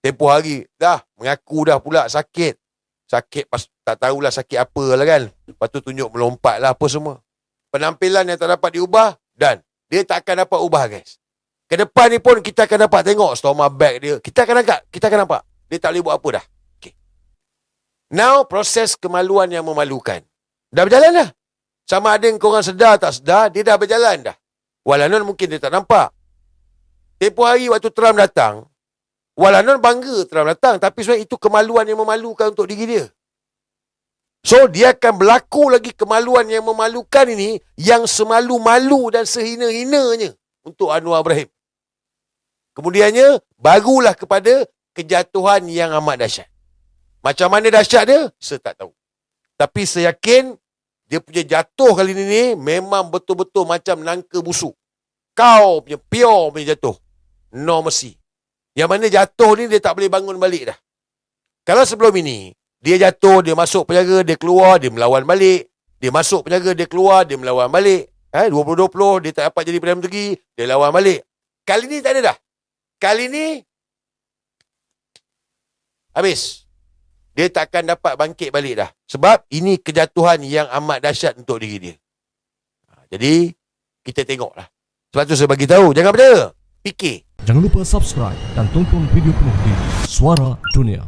Tempoh hari dah mengaku dah pula sakit pas tak tahulah sakit apa lah kan. Lepas tu tunjuk melompat lah apa semua. Penampilan yang tak dapat diubah dan dia tak akan dapat ubah guys. Ke depan ni pun kita akan dapat tengok stoma bag dia. Kita akan nampak dia tak boleh buat apa dah. Okay. Now proses kemaluan yang memalukan dah berjalan dah. Sama ada korang sedar tak sedar, dia dah berjalan dah. Walaupun mungkin dia tak nampak. Tempoh hari waktu Trump datang, walaupun bangga Trump datang, tapi sebenarnya itu kemaluan yang memalukan untuk diri dia. So, dia akan berlaku lagi kemaluan yang memalukan ini, yang semalu-malu dan sehina-hinanya untuk Anwar Ibrahim. Kemudiannya, barulah kepada kejatuhan yang amat dahsyat. Macam mana dahsyat dia? Saya tak tahu. Tapi saya yakin, dia punya jatuh kali ini memang betul-betul macam nangka busuk. Kau punya pure punya jatuh. No mercy. Yang mana jatuh ni dia tak boleh bangun balik dah. Kalau sebelum ini, dia jatuh, dia masuk penjara, dia keluar, dia melawan balik. Dia masuk penjara, dia keluar, dia melawan balik. 2020, dia tak dapat jadi Perdana Menteri, dia lawan balik. Kali ni tak ada dah. Kali ni, habis. Dia tak akan dapat bangkit balik dah. Sebab ini kejatuhan yang amat dahsyat untuk diri dia. Jadi, kita tengoklah. Sebab tu saya bagi tahu, jangan percaya. Fikir. Jangan lupa subscribe dan tonton video penuh di Suara Dunia.